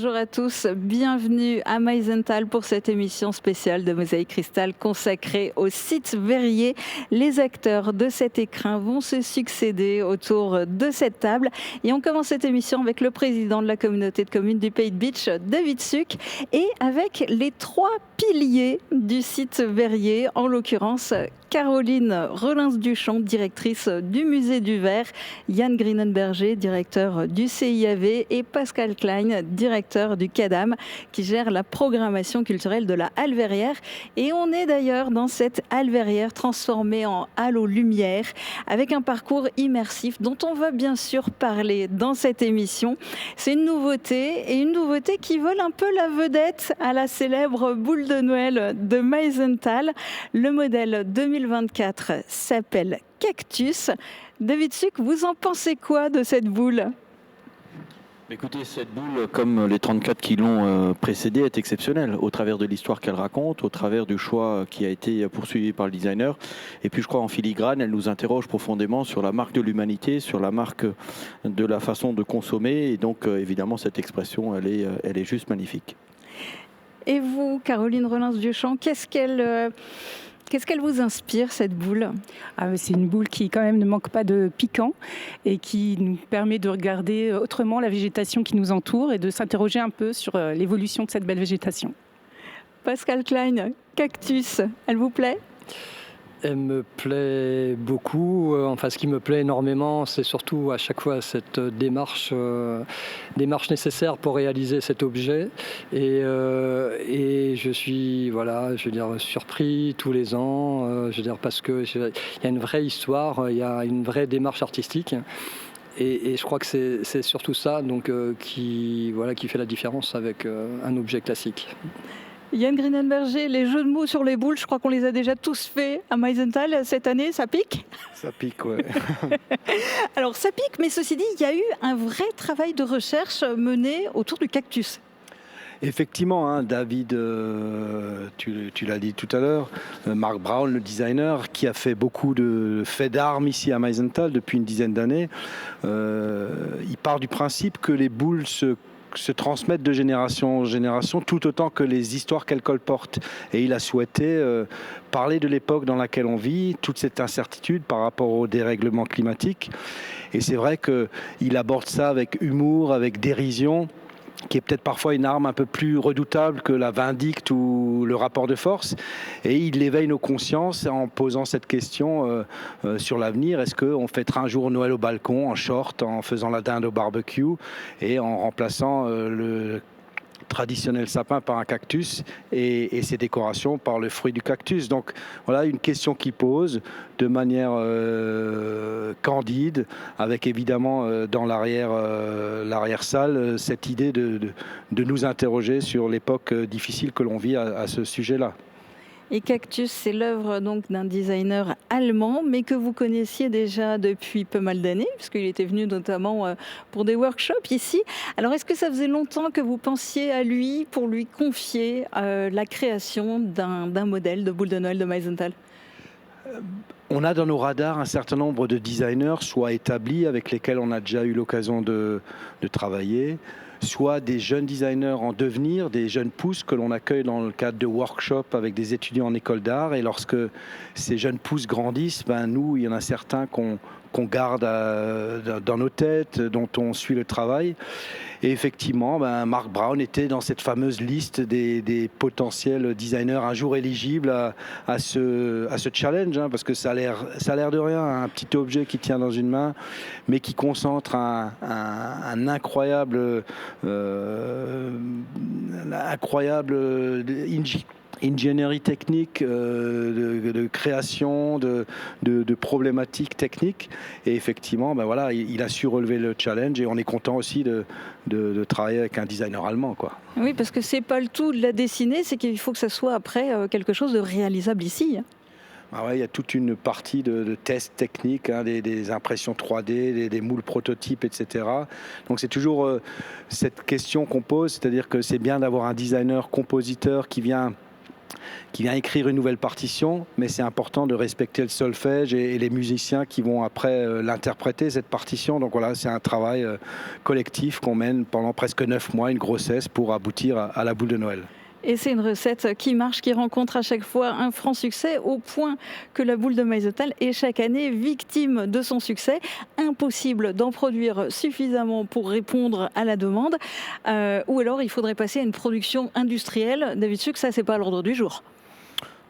bonjour à tous, bienvenue à Meisenthal pour cette émission spéciale de Mosaïque Cristal consacrée au site Verrier. Les acteurs de cet écrin vont se succéder autour de cette table et on commence cette émission avec le président de la communauté de communes du Pays de Bitche, David Suc, et avec les trois piliers du site Verrier, en l'occurrence Caroline Relins-Duchamp, directrice du Musée du Verre, Yann Grinenberger, directeur du CIAV, et Pascal Klein, directeur du CADAM, qui gère la programmation culturelle de la Halle Verrière. Et on est d'ailleurs dans cette Halle Verrière transformée en halle aux lumières, avec un parcours immersif dont on va bien sûr parler dans cette émission. C'est une nouveauté, et une nouveauté qui vole un peu la vedette à la célèbre boule de Noël de Meisenthal. Le modèle 2024 s'appelle Cactus. David Suc, vous en pensez quoi de cette boule ? Écoutez, cette boule, comme les 34 qui l'ont précédée, est exceptionnelle au travers de l'histoire qu'elle raconte, au travers du choix qui a été poursuivi par le designer. Et puis je crois en filigrane, elle nous interroge profondément sur la marque de l'humanité, sur la marque de la façon de consommer. Et donc évidemment, cette expression, elle est juste magnifique. Et vous, Caroline Relins-Duchamp, qu'est-ce qu'elle vous inspire, cette boule ? C'est une boule qui quand même ne manque pas de piquant et qui nous permet de regarder autrement la végétation qui nous entoure et de s'interroger un peu sur l'évolution de cette belle végétation. Pascal Klein, Cactus, elle vous plaît ? Elle me plaît beaucoup. Ce qui me plaît énormément, c'est surtout à chaque fois cette démarche nécessaire pour réaliser cet objet. Et je suis, surpris tous les ans. Parce que il y a une vraie histoire, il y a une vraie démarche artistique. Et je crois que c'est surtout ça, qui fait la différence avec un objet classique. Yann Grinenberger, les jeux de mots sur les boules, je crois qu'on les a déjà tous faits à Meisenthal cette année, ça pique ? Ça pique, ouais. Alors ça pique, mais ceci dit, il y a eu un vrai travail de recherche mené autour du cactus. Effectivement, David, tu l'as dit tout à l'heure, Mark Brown, le designer, qui a fait beaucoup de faits d'armes ici à Meisenthal depuis une dizaine d'années, il part du principe que les boules se transmettent de génération en génération tout autant que les histoires qu'elles colportent. Et il a souhaité parler de l'époque dans laquelle on vit, toute cette incertitude par rapport au dérèglement climatique. Et c'est vrai qu'il aborde ça avec humour, avec dérision, qui est peut-être parfois une arme un peu plus redoutable que la vindicte ou le rapport de force. Et il éveille nos consciences en posant cette question sur l'avenir. Est-ce qu'on fêtera un jour Noël au balcon, en short, en faisant la dinde au barbecue et en remplaçant le traditionnel sapin par un cactus et ses décorations par le fruit du cactus. Donc voilà une question qui pose de manière candide, avec évidemment dans l'arrière-salle cette idée de nous interroger sur l'époque difficile que l'on vit à ce sujet-là. Et Cactus, c'est l'œuvre donc d'un designer allemand, mais que vous connaissiez déjà depuis pas mal d'années, puisqu'il était venu notamment pour des workshops ici. Alors, est-ce que ça faisait longtemps que vous pensiez à lui pour lui confier la création d'un modèle de boule de Noël de Meisenthal ? On a dans nos radars un certain nombre de designers, soit établis, avec lesquels on a déjà eu l'occasion de travailler, soit des jeunes designers en devenir, des jeunes pousses que l'on accueille dans le cadre de workshops avec des étudiants en école d'art. Et lorsque ces jeunes pousses grandissent, nous, il y en a certains qu'on garde dans nos têtes, dont on suit le travail. Et effectivement, Mark Brown était dans cette fameuse liste des potentiels designers un jour éligibles à ce challenge, parce que ça a l'air de rien, un petit objet qui tient dans une main, mais qui concentre un incroyable ingénierie technique, de création, de problématiques techniques. Et effectivement, il a su relever le challenge et on est content aussi de travailler avec un designer allemand, quoi. Oui, parce que c'est pas le tout de la dessiner, c'est qu'il faut que ça soit après quelque chose de réalisable ici. Il y a toute une partie de tests techniques, des impressions 3D, des moules prototypes, etc. Donc c'est toujours cette question qu'on pose, c'est-à-dire que c'est bien d'avoir un designer, compositeur qui vient qui vient écrire une nouvelle partition, mais c'est important de respecter le solfège et les musiciens qui vont après l'interpréter, cette partition. Donc voilà, c'est un travail collectif qu'on mène pendant presque 9 mois, une grossesse, pour aboutir à la boule de Noël. Et c'est une recette qui marche, qui rencontre à chaque fois un franc succès, au point que la boule de Meisenthal est chaque année victime de son succès. Impossible d'en produire suffisamment pour répondre à la demande, ou alors il faudrait passer à une production industrielle. David Suc, ça c'est pas à l'ordre du jour.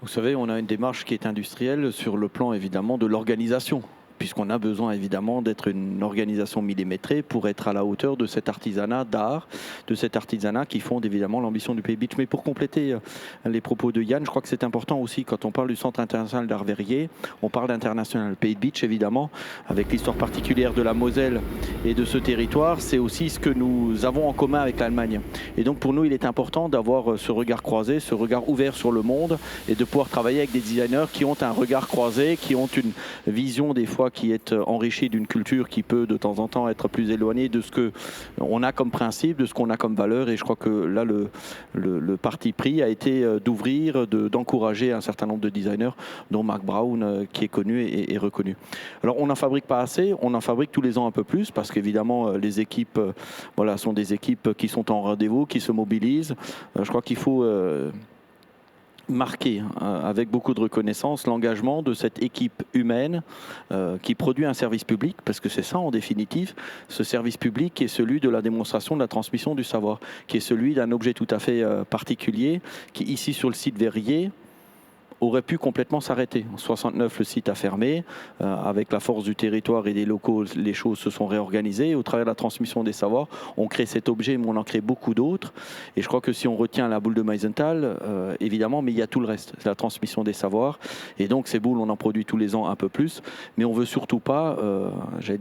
Vous savez, on a une démarche qui est industrielle sur le plan évidemment de l'organisation, puisqu'on a besoin évidemment d'être une organisation millimétrée pour être à la hauteur de cet artisanat d'art, de cet artisanat qui fonde évidemment l'ambition du Pays de Bitche. Mais pour compléter les propos de Yann, je crois que c'est important aussi, quand on parle du Centre international d'art verrier, on parle d'international. Le Pays de Bitche, évidemment, avec l'histoire particulière de la Moselle et de ce territoire, c'est aussi ce que nous avons en commun avec l'Allemagne. Et donc pour nous, il est important d'avoir ce regard croisé, ce regard ouvert sur le monde, et de pouvoir travailler avec des designers qui ont un regard croisé, qui ont une vision des fois qui est enrichi d'une culture qui peut de temps en temps être plus éloignée de ce qu'on a comme principe, de ce qu'on a comme valeur. Et je crois que là, le parti pris a été d'ouvrir, d'encourager un certain nombre de designers, dont Mark Brown, qui est connu et reconnu. Alors, on n'en fabrique pas assez, on en fabrique tous les ans un peu plus, parce qu'évidemment, les équipes sont des équipes qui sont en rendez-vous, qui se mobilisent. Je crois qu'il faut marqué avec beaucoup de reconnaissance l'engagement de cette équipe humaine qui produit un service public, parce que c'est ça en définitive, ce service public qui est celui de la démonstration de la transmission du savoir, qui est celui d'un objet tout à fait particulier, qui ici sur le site Verrier aurait pu complètement s'arrêter. En 69, le site a fermé. Avec la force du territoire et des locaux, les choses se sont réorganisées. Au travers de la transmission des savoirs, on crée cet objet, mais on en crée beaucoup d'autres. Et je crois que si on retient la boule de Meisenthal, évidemment, mais il y a tout le reste. C'est la transmission des savoirs. Et donc, ces boules, on en produit tous les ans un peu plus. Mais on ne veut surtout pas,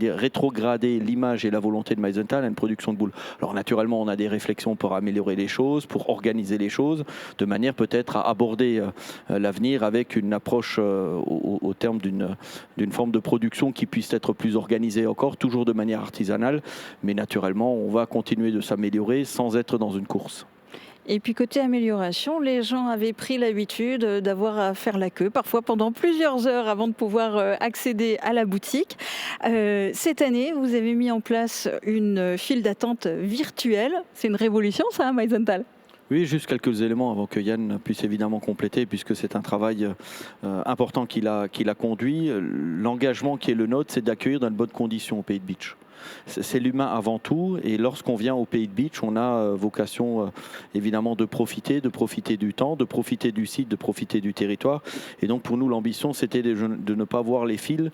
rétrograder l'image et la volonté de Meisenthal à une production de boules. Alors, naturellement, on a des réflexions pour améliorer les choses, pour organiser les choses, de manière peut-être à aborder l'avenir avec une approche au terme d'une forme de production qui puisse être plus organisée encore, toujours de manière artisanale, mais naturellement on va continuer de s'améliorer sans être dans une course. Et puis côté amélioration, les gens avaient pris l'habitude d'avoir à faire la queue, parfois pendant plusieurs heures avant de pouvoir accéder à la boutique. Cette année, vous avez mis en place une file d'attente virtuelle. C'est une révolution ça, Meisenthal ? Oui, juste quelques éléments avant que Yann puisse évidemment compléter, puisque c'est un travail important qu'il a conduit. L'engagement qui est le nôtre, c'est d'accueillir dans de bonnes conditions au Pays de Bitche. C'est l'humain avant tout, et lorsqu'on vient au Pays de Bitche, on a vocation évidemment de profiter du temps, de profiter du site, de profiter du territoire. Et donc pour nous, l'ambition, c'était de ne pas voir les fils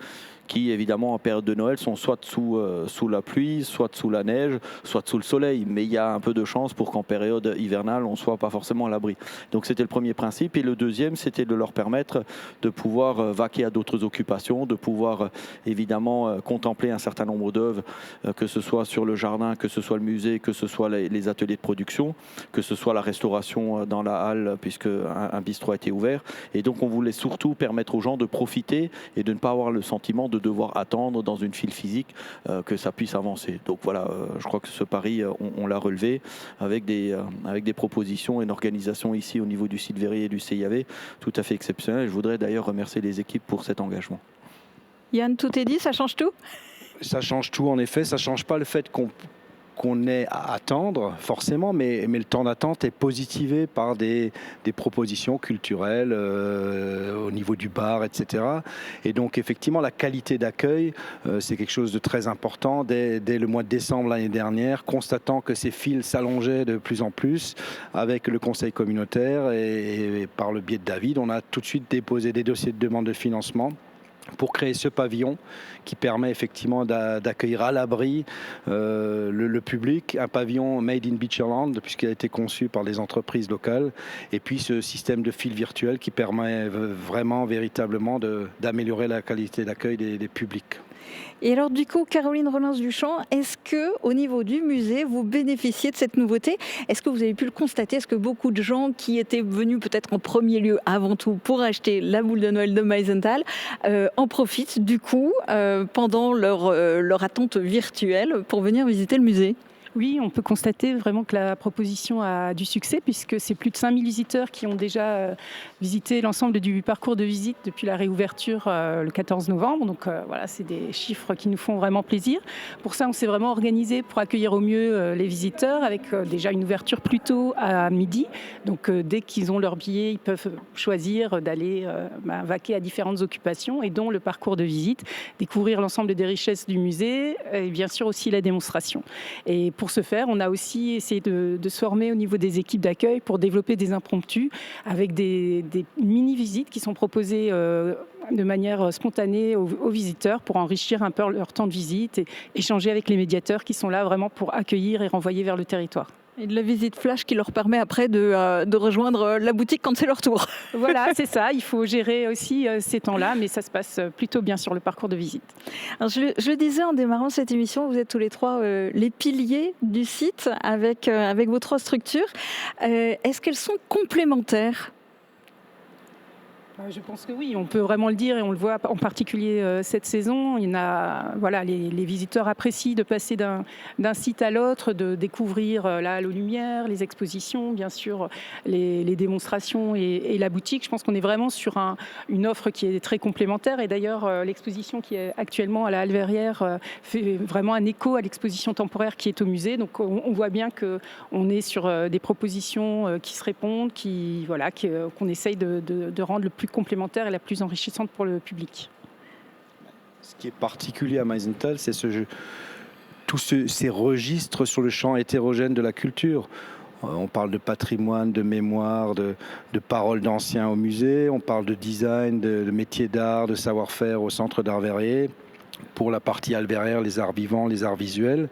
qui, évidemment, en période de Noël, sont soit sous la pluie, soit sous la neige, soit sous le soleil. Mais il y a un peu de chance pour qu'en période hivernale, on ne soit pas forcément à l'abri. Donc c'était le premier principe. Et le deuxième, c'était de leur permettre de pouvoir vaquer à d'autres occupations, de pouvoir, évidemment, contempler un certain nombre d'œuvres, que ce soit sur le jardin, que ce soit le musée, que ce soit les ateliers de production, que ce soit la restauration dans la halle, puisque un bistrot a été ouvert. Et donc on voulait surtout permettre aux gens de profiter et de ne pas avoir le sentiment de devoir attendre dans une file physique que ça puisse avancer. Donc voilà, je crois que ce pari, on l'a relevé avec des propositions et une organisation ici au niveau du site Verrier et du CIAV tout à fait exceptionnelle. Je voudrais d'ailleurs remercier les équipes pour cet engagement. Yann, tout est dit, ça change tout ? Ça change tout en effet, ça ne change pas le fait qu'on ait à attendre forcément, mais le temps d'attente est positivé par des propositions culturelles au niveau du bar, etc. Et donc effectivement la qualité d'accueil, c'est quelque chose de très important. Dès le mois de décembre l'année dernière, constatant que ces files s'allongeaient de plus en plus avec le conseil communautaire et par le biais de David, on a tout de suite déposé des dossiers de demande de financement pour créer ce pavillon qui permet effectivement d'accueillir à l'abri le public, un pavillon made in Beacherland puisqu'il a été conçu par des entreprises locales, et puis ce système de fil virtuel qui permet vraiment véritablement d'améliorer la qualité d'accueil des publics. Et alors du coup, Caroline Rollins-Duchamp, est-ce que au niveau du musée, vous bénéficiez de cette nouveauté ? Est-ce que vous avez pu le constater ? Est-ce que beaucoup de gens qui étaient venus peut-être en premier lieu avant tout pour acheter la boule de Noël de Meisenthal en profitent du coup pendant leur attente virtuelle pour venir visiter le musée ? Oui, on peut constater vraiment que la proposition a du succès puisque c'est plus de 5000 visiteurs qui ont déjà visité l'ensemble du parcours de visite depuis la réouverture le 14 novembre. Donc voilà, c'est des chiffres qui nous font vraiment plaisir. Pour ça, on s'est vraiment organisé pour accueillir au mieux les visiteurs avec déjà une ouverture plus tôt à midi. Donc dès qu'ils ont leur billet, ils peuvent choisir d'aller vaquer à différentes occupations et dont le parcours de visite, découvrir l'ensemble des richesses du musée et bien sûr aussi la démonstration. Et pour ce faire, on a aussi essayé de se former au niveau des équipes d'accueil pour développer des impromptus avec des mini-visites qui sont proposées de manière spontanée aux visiteurs pour enrichir un peu leur temps de visite et échanger avec les médiateurs qui sont là vraiment pour accueillir et renvoyer vers le territoire. Et de la visite flash qui leur permet après de rejoindre la boutique quand c'est leur tour. Voilà, c'est ça. Il faut gérer aussi ces temps-là, mais ça se passe plutôt bien sur le parcours de visite. Alors, je le disais en démarrant cette émission, vous êtes tous les trois les piliers du site avec vos trois structures. Est-ce qu'elles sont complémentaires ? Je pense que oui, on peut vraiment le dire et on le voit en particulier cette saison. Il y en a, voilà, les visiteurs apprécient de passer d'un site à l'autre, de découvrir la Halle aux Lumières, les expositions, bien sûr, les démonstrations et la boutique. Je pense qu'on est vraiment sur une offre qui est très complémentaire et d'ailleurs l'exposition qui est actuellement à la Halle Verrières fait vraiment un écho à l'exposition temporaire qui est au musée. Donc on voit bien qu'on est sur des propositions qui se répondent, qu'on essaye de rendre le plus complémentaire et la plus enrichissante pour le public. Ce qui est particulier à Meisenthal, c'est tous ces registres sur le champ hétérogène de la culture. On parle de patrimoine, de mémoire, de paroles d'anciens au musée, on parle de design, de métiers d'art, de savoir-faire au Centre d'Art Verrier. Pour la partie Halle Verrières, les arts vivants, les arts visuels.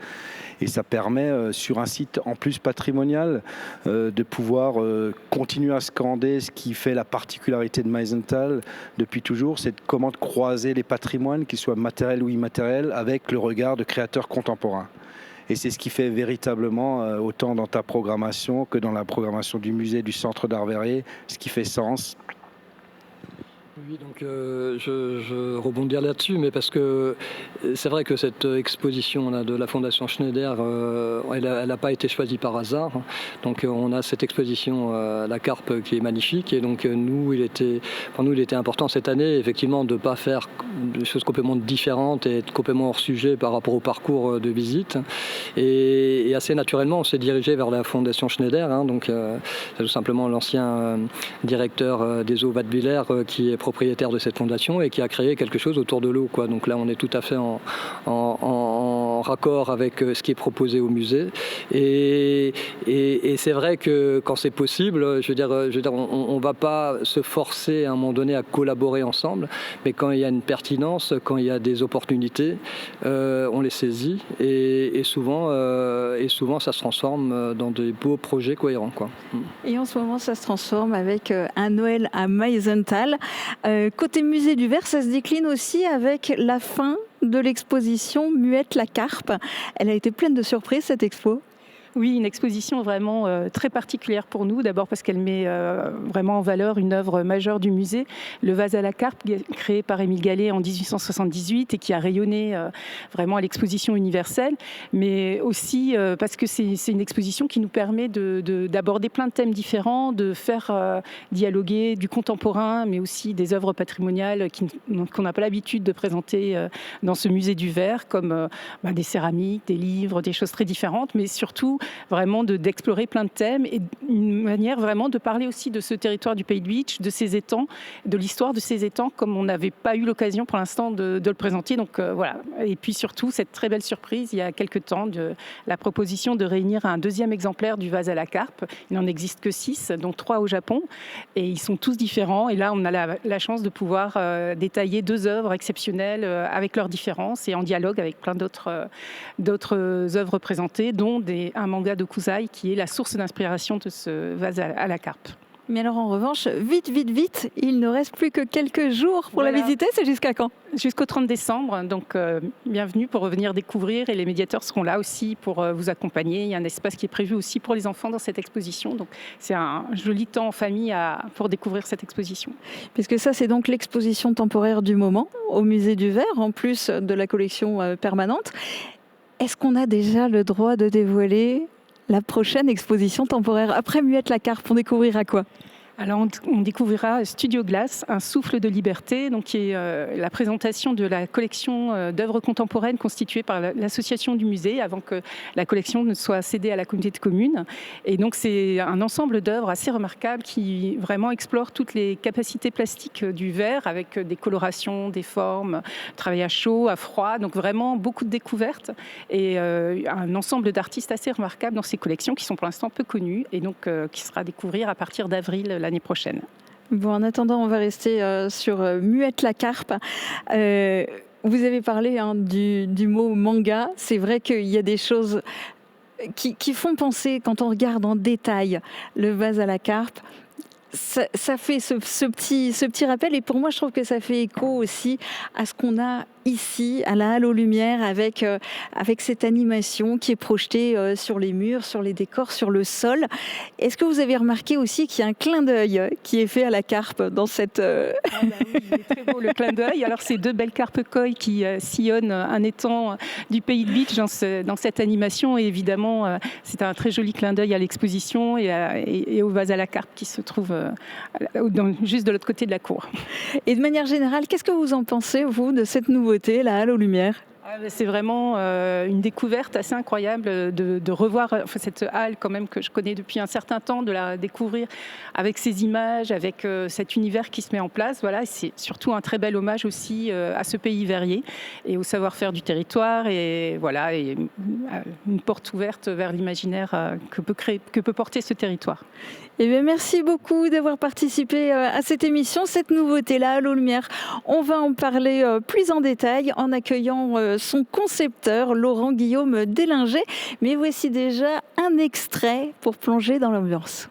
Et ça permet, sur un site en plus patrimonial, de pouvoir continuer à scander ce qui fait la particularité de Meisenthal depuis toujours, c'est comment croiser les patrimoines, qu'ils soient matériels ou immatériels, avec le regard de créateurs contemporains. Et c'est ce qui fait véritablement, autant dans ta programmation que dans la programmation du musée, du Centre d'Art Verrier, ce qui fait sens. Oui, donc je rebondis là-dessus, mais parce que c'est vrai que cette exposition là, de la Fondation Schneider, elle n'a pas été choisie par hasard. Donc on a cette exposition La Carpe qui est magnifique, et donc pour nous il était important cette année effectivement de ne pas faire des choses complètement différentes et être complètement hors sujet par rapport au parcours de visite. Et assez naturellement on s'est dirigé vers la Fondation Schneider, donc c'est tout simplement l'ancien directeur des eaux Wattwiller qui est propriétaire de cette fondation et qui a créé quelque chose autour de l'eau, quoi. Donc là, on est tout à fait en raccord avec ce qui est proposé au musée. Et c'est vrai que quand c'est possible, je veux dire, on ne va pas se forcer à un moment donné à collaborer ensemble, mais quand il y a une pertinence, quand il y a des opportunités, on les saisit et souvent, ça se transforme dans des beaux projets cohérents, quoi. Et en ce moment, ça se transforme avec un Noël à Meisenthal. Côté musée du Verre, ça se décline aussi avec la fin de l'exposition Muette la Carpe. Elle a été pleine de surprises, cette expo. Oui, une exposition vraiment très particulière pour nous. D'abord parce qu'elle met vraiment en valeur une œuvre majeure du musée, le vase à la carpe, créé par Émile Gallet en 1878 et qui a rayonné vraiment à l'exposition universelle. Mais aussi parce que c'est une exposition qui nous permet d'aborder plein de thèmes différents, de faire dialoguer du contemporain, mais aussi des œuvres patrimoniales qu'on n'a pas l'habitude de présenter dans ce musée du Verre, comme des céramiques, des livres, des choses très différentes, mais surtout vraiment d'explorer plein de thèmes et une manière vraiment de parler aussi de ce territoire du Pays de Bitche, de ses étangs, de l'histoire de ces étangs, comme on n'avait pas eu l'occasion pour l'instant de le présenter. Donc voilà. Et puis surtout, cette très belle surprise, il y a quelques temps, de la proposition de réunir un deuxième exemplaire du vase à la carpe. Il n'en existe que 6, dont 3 au Japon, et ils sont tous différents. Et là, on a la chance de pouvoir détailler 2 œuvres exceptionnelles avec leurs différences et en dialogue avec plein d'autres œuvres présentées, dont un manga de Kusai qui est la source d'inspiration de ce vase à la carpe. Mais alors en revanche, vite, il ne reste plus que quelques jours pour la visiter. C'est jusqu'à quand ? Jusqu'au 30 décembre. Donc bienvenue pour revenir découvrir et les médiateurs seront là aussi pour vous accompagner. Il y a un espace qui est prévu aussi pour les enfants dans cette exposition. Donc c'est un joli temps en famille pour découvrir cette exposition. Puisque ça, c'est donc l'exposition temporaire du moment au musée du Verre, en plus de la collection permanente. Est-ce qu'on a déjà le droit de dévoiler la prochaine exposition temporaire? Après Muette la Carpe, on découvrira quoi? Alors, on découvrira Studio Glace, un souffle de liberté, donc qui est la présentation de la collection d'œuvres contemporaines constituée par l'association du musée avant que la collection ne soit cédée à la communauté de communes. Et donc, c'est un ensemble d'œuvres assez remarquables qui vraiment explore toutes les capacités plastiques du verre avec des colorations, des formes, travail à chaud, à froid. Donc, vraiment beaucoup de découvertes et un ensemble d'artistes assez remarquables dans ces collections qui sont pour l'instant peu connues et donc qui sera à découvrir à partir d'avril l'année prochaine. Bon, en attendant, on va rester sur Muette la Carpe. Vous avez parlé du mot manga. C'est vrai qu'il y a des choses qui font penser, quand on regarde en détail le vase à la carpe, ça fait ce petit rappel. Et pour moi, je trouve que ça fait écho aussi à ce qu'on a ici, à la Halle aux Lumières, avec cette animation qui est projetée sur les murs, sur les décors, sur le sol. Est-ce que vous avez remarqué aussi qu'il y a un clin d'œil qui est fait à la carpe dans cette... Ah bah oui, il est très beau le clin d'œil. Alors, ces deux belles carpes koi qui sillonnent un étang du pays de Beach dans cette animation. Et évidemment, c'est un très joli clin d'œil à l'exposition et au vase à la carpe qui se trouve juste de l'autre côté de la cour. Et de manière générale, qu'est-ce que vous en pensez, vous, de cette nouveauté, la Halle aux Lumières ? C'est vraiment une découverte assez incroyable de revoir cette halle quand même que je connais depuis un certain temps, de la découvrir avec ces images, avec cet univers qui se met en place. Voilà, c'est surtout un très bel hommage aussi à ce pays verrier et au savoir-faire du territoire et voilà, et une porte ouverte vers l'imaginaire que peut porter ce territoire. Eh bien, merci beaucoup d'avoir participé à cette émission, cette nouveauté, la Halle aux Lumières. On va en parler plus en détail en accueillant son concepteur, Laurent Guillaume Délinger. Mais voici déjà un extrait pour plonger dans l'ambiance.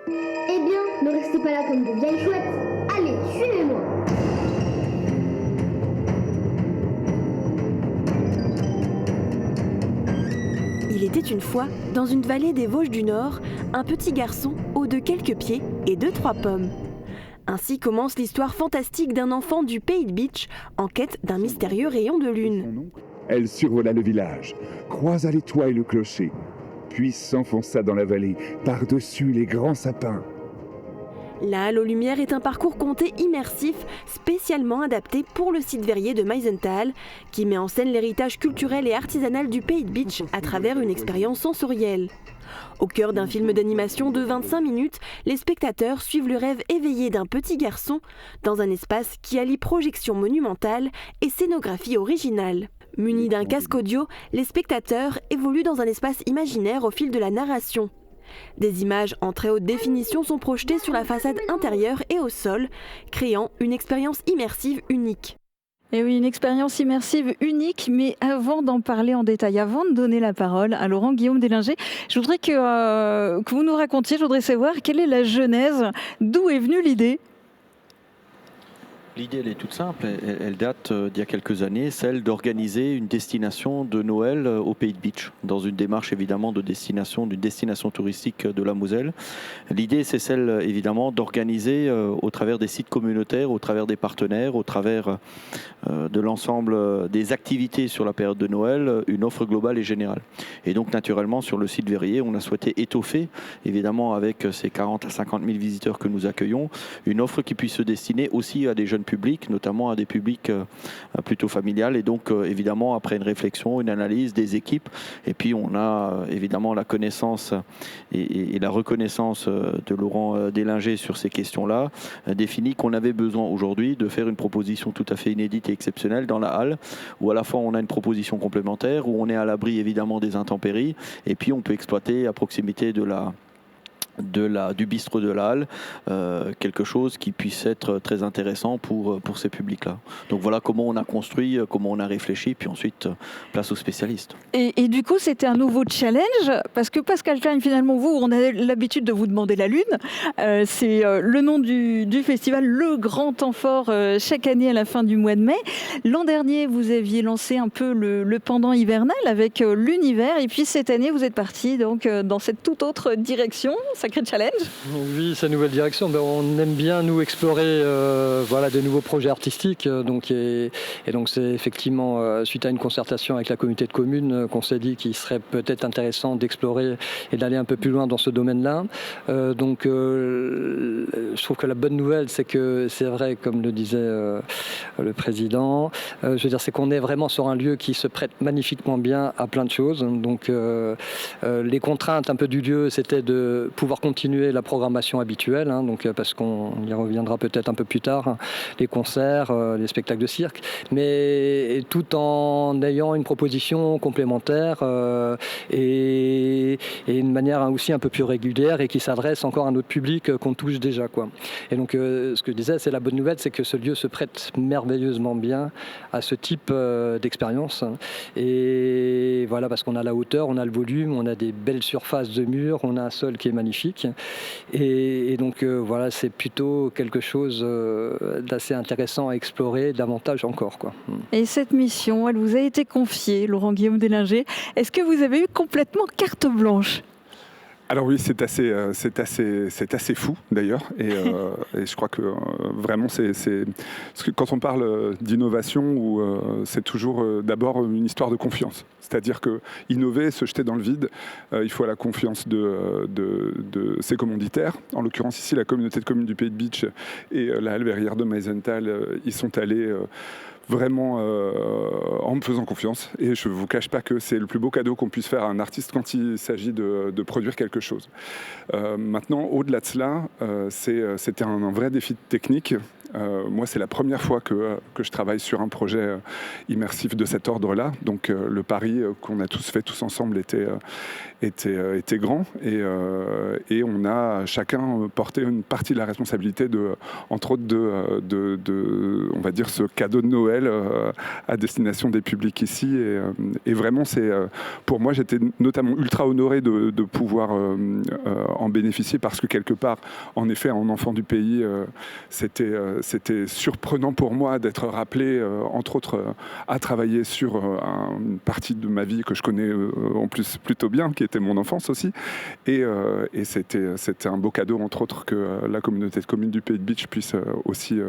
Eh bien, ne restez pas là comme de vieilles chouettes. Allez, suivez-moi. Il était une fois, dans une vallée des Vosges du Nord, un petit garçon haut de quelques pieds et 2-3 pommes. Ainsi commence l'histoire fantastique d'un enfant du pays de Beach en quête d'un mystérieux rayon de lune. Elle survola le village, croisa les toits et le clocher, puis s'enfonça dans la vallée, par-dessus les grands sapins. La Halle aux Lumières est un parcours compté immersif spécialement adapté pour le site verrier de Meisenthal, qui met en scène l'héritage culturel et artisanal du pays de Beach à travers une expérience sensorielle. Au cœur d'un film d'animation de 25 minutes, les spectateurs suivent le rêve éveillé d'un petit garçon dans un espace qui allie projection monumentale et scénographie originale. Munis d'un casque audio, les spectateurs évoluent dans un espace imaginaire au fil de la narration. Des images en très haute définition sont projetées sur la façade intérieure et au sol, créant une expérience immersive unique. Et oui, une expérience immersive unique, mais avant d'en parler en détail, avant de donner la parole à Laurent Guillaume Délinger, je voudrais que vous nous racontiez, je voudrais savoir quelle est la genèse, d'où est venue l'idée ? L'idée, elle est toute simple. Elle date d'il y a quelques années, celle d'organiser une destination de Noël au Pays de Beach, dans une démarche évidemment d'une destination touristique de la Moselle. L'idée, c'est celle évidemment d'organiser au travers des sites communautaires, au travers des partenaires, au travers de l'ensemble des activités sur la période de Noël, une offre globale et générale. Et donc naturellement, sur le site verrier, on a souhaité étoffer, évidemment avec ces 40 à 50 000 visiteurs que nous accueillons, une offre qui puisse se destiner aussi à des jeunes publics, notamment à des publics plutôt familiales. Et donc évidemment, après une réflexion, une analyse des équipes, et puis on a évidemment la connaissance et la reconnaissance de Laurent Délinger sur ces questions-là, défini qu'on avait besoin aujourd'hui de faire une proposition tout à fait inédite et exceptionnelle dans la halle, où à la fois on a une proposition complémentaire, où on est à l'abri évidemment des intempéries, et puis on peut exploiter à proximité du bistrot de la halle, quelque chose qui puisse être très intéressant pour ces publics-là. Donc voilà comment on a construit, comment on a réfléchi, puis ensuite place aux spécialistes. Et du coup, c'était un nouveau challenge, parce que Pascal Klein, finalement, on a l'habitude de vous demander la Lune. C'est le nom du festival, le grand temps fort chaque année à la fin du mois de mai. L'an dernier, vous aviez lancé un peu le pendant hivernal avec l'univers, et puis cette année, vous êtes parti donc dans cette toute autre direction. Ça sacré challenge. Oui, sa nouvelle direction, on aime bien nous explorer de nouveaux projets artistiques. Et donc c'est effectivement suite à une concertation avec la communauté de communes qu'on s'est dit qu'il serait peut-être intéressant d'explorer et d'aller un peu plus loin dans ce domaine-là. Je trouve que la bonne nouvelle, c'est que c'est vrai, comme le disait le président, c'est qu'on est vraiment sur un lieu qui se prête magnifiquement bien à plein de choses. Donc les contraintes un peu du lieu, c'était de pouvoir continuer la programmation habituelle, parce qu'on y reviendra peut-être un peu plus tard, les concerts, les spectacles de cirque, mais tout en ayant une proposition complémentaire et une manière aussi un peu plus régulière et qui s'adresse encore à notre public qu'on touche déjà, quoi. Et donc ce que je disais, c'est la bonne nouvelle, c'est que ce lieu se prête merveilleusement bien à ce type d'expérience. Et voilà, parce qu'on a la hauteur, on a le volume, on a des belles surfaces de murs, on a un sol qui est magnifique. Et donc c'est plutôt quelque chose d'assez intéressant à explorer davantage encore, quoi. Et cette mission, elle vous a été confiée, Laurent-Guillaume Deslinger. Est-ce que vous avez eu complètement carte blanche ? Alors oui, c'est assez fou d'ailleurs, et je crois que vraiment parce que quand on parle d'innovation, c'est toujours d'abord une histoire de confiance. C'est-à-dire que innover, se jeter dans le vide, il faut la confiance de ses commanditaires. En l'occurrence ici, la communauté de communes du Pays de Bitche et la Halle Verrière de Meisenthal, ils sont allés vraiment en me faisant confiance, et je ne vous cache pas que c'est le plus beau cadeau qu'on puisse faire à un artiste quand il s'agit de produire quelque chose. Maintenant, au-delà de cela, c'était un vrai défi technique. Moi, c'est la première fois que je travaille sur un projet immersif de cet ordre-là, donc le pari qu'on a tous fait tous ensemble était grand, et on a chacun porté une partie de la responsabilité entre autres on va dire, ce cadeau de Noël à destination des publics ici, et vraiment pour moi, j'étais notamment ultra honoré de pouvoir en bénéficier, parce que quelque part, en effet, en enfant du pays, c'était surprenant pour moi d'être rappelé, entre autres, à travailler sur une partie de ma vie que je connais en plus plutôt bien, qui était mon enfance aussi. Et c'était un beau cadeau, entre autres, que la communauté de communes du Pays de Bitche puisse aussi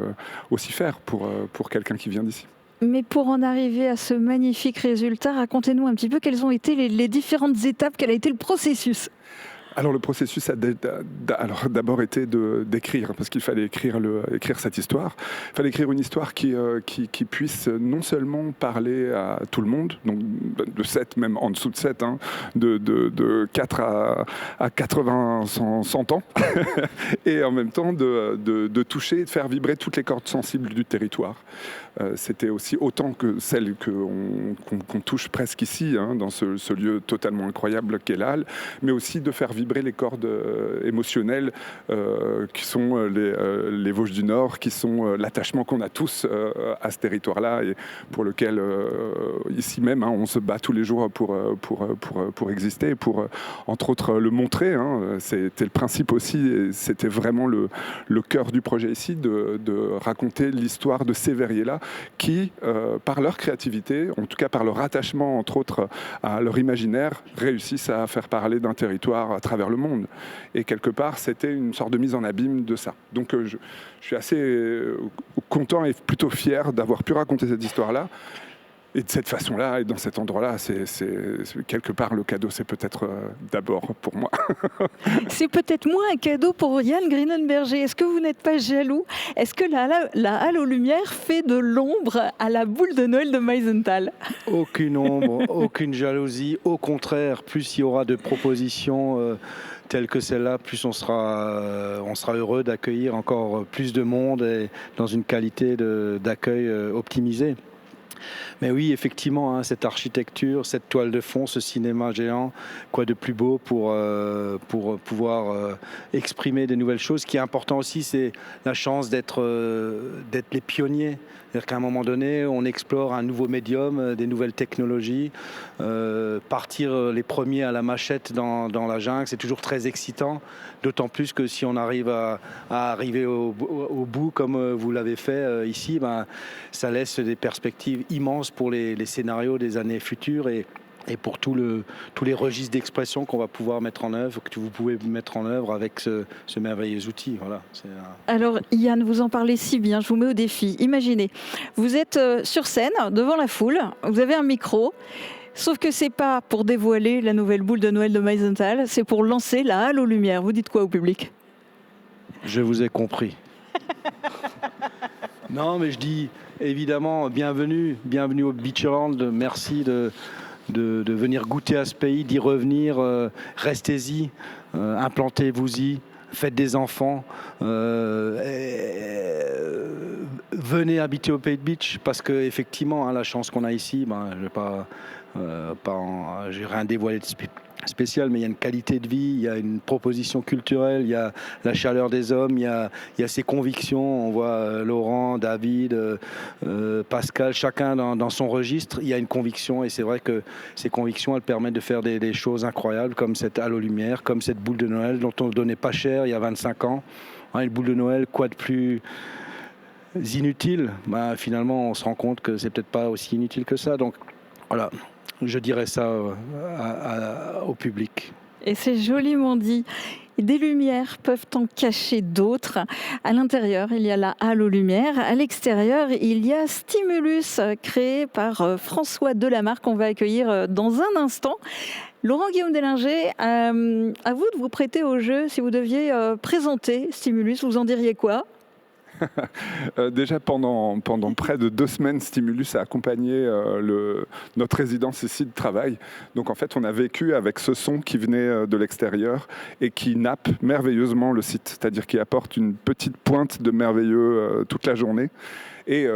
faire pour quelqu'un qui vient d'ici. Mais pour en arriver à ce magnifique résultat, racontez-nous un petit peu quelles ont été les différentes étapes, quel a été le processus. Alors le processus a d'abord été d'écrire, parce qu'il fallait écrire cette histoire. Il fallait écrire une histoire qui puisse non seulement parler à tout le monde, donc de 7, même en dessous de 7, de 4 à 80, 100 ans, et en même temps de toucher et de faire vibrer toutes les cordes sensibles du territoire. C'était aussi autant que celles qu'on touche presque ici, dans ce lieu totalement incroyable qu'est la Halle, mais aussi de faire vibrer les cordes émotionnelles qui sont les Vosges du Nord, qui sont l'attachement qu'on a tous à ce territoire-là, et pour lequel ici même on se bat tous les jours pour exister, pour entre autres le montrer. C'était le principe aussi, et c'était vraiment le cœur du projet ici, de raconter l'histoire de ces verriers-là qui, par leur créativité, en tout cas par leur attachement entre autres à leur imaginaire, réussissent à faire parler d'un territoire à travers le monde. Et quelque part, c'était une sorte de mise en abîme de ça. Donc je suis assez content et plutôt fier d'avoir pu raconter cette histoire-là. Et de cette façon-là, et dans cet endroit-là, c'est quelque part le cadeau, c'est peut-être d'abord pour moi. C'est peut-être moins un cadeau pour Yann Grinenberger. Est-ce que vous n'êtes pas jaloux ? Est-ce que la Halle aux Lumières fait de l'ombre à la boule de Noël de Meisenthal ? Aucune ombre, aucune jalousie. Au contraire, plus il y aura de propositions telles que celle-là, plus on sera heureux d'accueillir encore plus de monde et dans une qualité d'accueil optimisée. Mais oui, effectivement, cette architecture, cette toile de fond, ce cinéma géant, quoi de plus beau pour pouvoir exprimer de nouvelles choses. Ce qui est important aussi, c'est la chance d'être les pionniers. C'est-à-dire qu'à un moment donné, on explore un nouveau médium, des nouvelles technologies. Partir les premiers à la machette dans la jungle, c'est toujours très excitant. D'autant plus que si on arrive à arriver au bout, comme vous l'avez fait ici, ça laisse des perspectives immenses pour les scénarios des années futures. Et et pour tous les registres d'expression qu'on va pouvoir mettre en œuvre, que vous pouvez mettre en œuvre avec ce merveilleux outil. Voilà, Alors Yann, vous en parlez si bien, je vous mets au défi. Imaginez, vous êtes sur scène, devant la foule, vous avez un micro, sauf que c'est pas pour dévoiler la nouvelle boule de Noël de Meisenthal, c'est pour lancer la halle aux lumières. Vous dites quoi au public ? Je vous ai compris. Non, mais je dis évidemment bienvenue au Beacherland, merci de venir goûter à ce pays, d'y revenir, restez-y, implantez-vous-y, faites des enfants, venez habiter au Pays de Beach, parce qu'effectivement, la chance qu'on a ici, j'ai rien dévoilé de spécial, mais il y a une qualité de vie, il y a une proposition culturelle, il y a la chaleur des hommes, il y a ses convictions. On voit Laurent, David, Pascal, chacun dans son registre, il y a une conviction, et c'est vrai que ces convictions, elles permettent de faire des choses incroyables, comme cette halle aux lumières, comme cette boule de Noël dont on ne donnait pas cher il y a 25 ans. Une boule de Noël, quoi de plus inutile ? Finalement, on se rend compte que c'est peut-être pas aussi inutile que ça. Donc voilà. Je dirais ça au public. Et c'est joliment dit. Des lumières peuvent en cacher d'autres. À l'intérieur, il y a la halle aux lumières. À l'extérieur, il y a Stimulus, créé par François Delamarre, qu'on va accueillir dans un instant. Laurent-Guillaume Deslinger, à vous de vous prêter au jeu. Si vous deviez présenter Stimulus, vous en diriez quoi ? Déjà pendant près de 2 semaines, Stimulus a accompagné notre résidence ici de travail. Donc en fait, on a vécu avec ce son qui venait de l'extérieur et qui nappe merveilleusement le site, c'est-à-dire qui apporte une petite pointe de merveilleux toute la journée. Et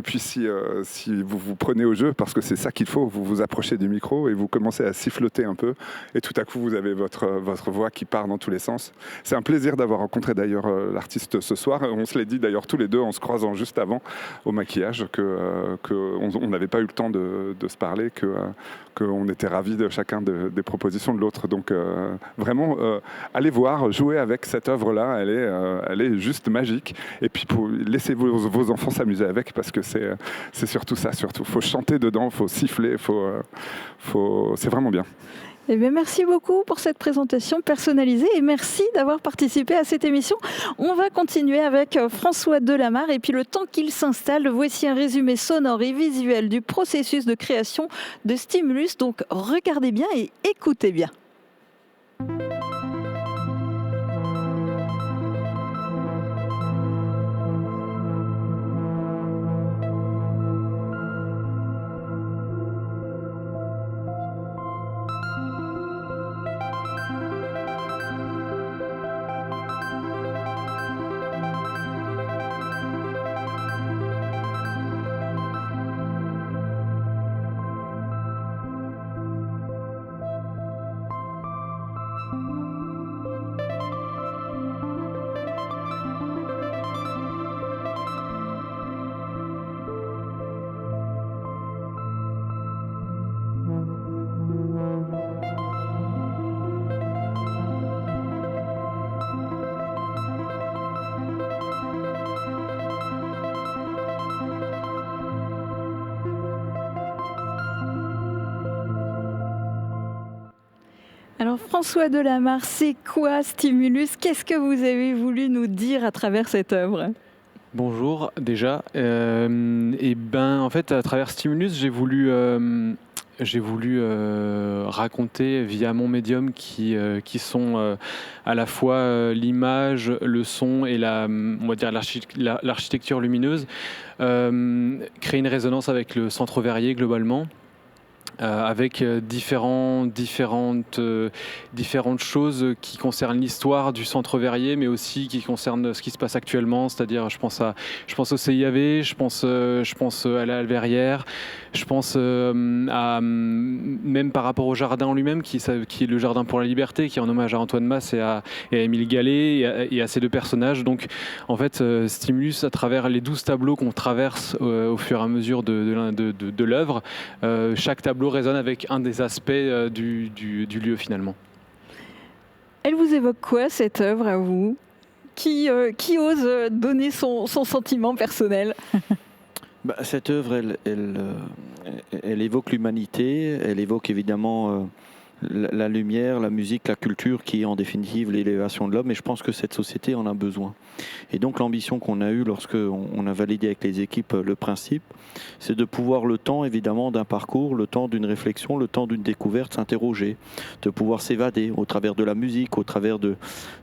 puis si vous vous prenez au jeu, parce que c'est ça qu'il faut, vous vous approchez du micro et vous commencez à siffloter un peu, et tout à coup vous avez votre voix qui part dans tous les sens. C'est un plaisir d'avoir rencontré d'ailleurs l'artiste ce soir. On se l'est dit d'ailleurs tous les deux en se croisant juste avant au maquillage qu'on n'avait pas eu le temps de se parler, qu'on était ravis de chacun des propositions de l'autre. Donc vraiment, allez voir, jouer avec cette œuvre-là, elle est juste magique. Et puis laissez vos enfants s'amuser avec, parce que c'est surtout ça, surtout. Faut chanter dedans, faut siffler, c'est vraiment bien. Eh bien, merci beaucoup pour cette présentation personnalisée et merci d'avoir participé à cette émission. On va continuer avec François Delamarre et puis le temps qu'il s'installe, voici un résumé sonore et visuel du processus de création de Stimulus. Donc regardez bien et écoutez bien. Alors François Delamarre, c'est quoi Stimulus ? Qu'est-ce que vous avez voulu nous dire à travers cette œuvre ? Bonjour déjà. En fait, à travers Stimulus, j'ai voulu raconter via mon médium qui sont à la fois l'image, le son et l'architecture lumineuse, créer une résonance avec le Centre Verrier globalement. Avec différentes choses qui concernent l'histoire du Centre Verrier, mais aussi qui concernent ce qui se passe actuellement, c'est-à-dire je pense au CIAV, je pense à la Verrière, je pense même par rapport au jardin en lui-même, qui est le Jardin pour la Liberté, qui est en hommage à Antoine Masse et à Émile Gallet et à ces deux personnages. Donc en fait, Stimulus, à travers les 12 tableaux qu'on traverse au fur et à mesure de l'œuvre, chaque tableau résonne avec un des aspects du lieu finalement. Elle vous évoque quoi cette œuvre à vous ? Qui ose donner son sentiment personnel ? Cette œuvre, elle évoque l'humanité, elle évoque évidemment la lumière, la musique, la culture qui est en définitive l'élévation de l'homme, et je pense que cette société en a besoin. Et donc l'ambition qu'on a eue lorsque on a validé avec les équipes le principe, c'est de pouvoir le temps évidemment d'un parcours, le temps d'une réflexion, le temps d'une découverte, s'interroger, de pouvoir s'évader au travers de la musique, au travers de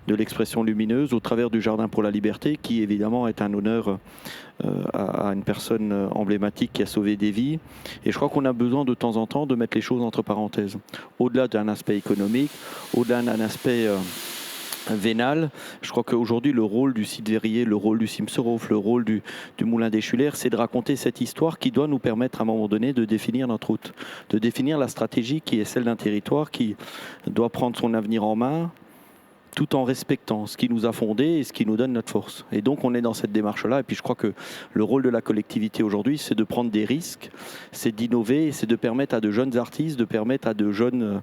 l'expression lumineuse, au travers du Jardin pour la Liberté, qui évidemment est un honneur à une personne emblématique qui a sauvé des vies. Et je crois qu'on a besoin de temps en temps de mettre les choses entre parenthèses. Au-delà d'un aspect économique, au-delà d'un aspect vénal, je crois qu'aujourd'hui le rôle du site verrier, le rôle du Simserhof, le rôle du Moulin des Schullers, c'est de raconter cette histoire qui doit nous permettre à un moment donné de définir notre route, de définir la stratégie qui est celle d'un territoire qui doit prendre son avenir en main, tout en respectant ce qui nous a fondés et ce qui nous donne notre force. Et donc on est dans cette démarche-là, et puis je crois que le rôle de la collectivité aujourd'hui, c'est de prendre des risques, c'est d'innover, et c'est de permettre à de jeunes artistes, de permettre à de jeunes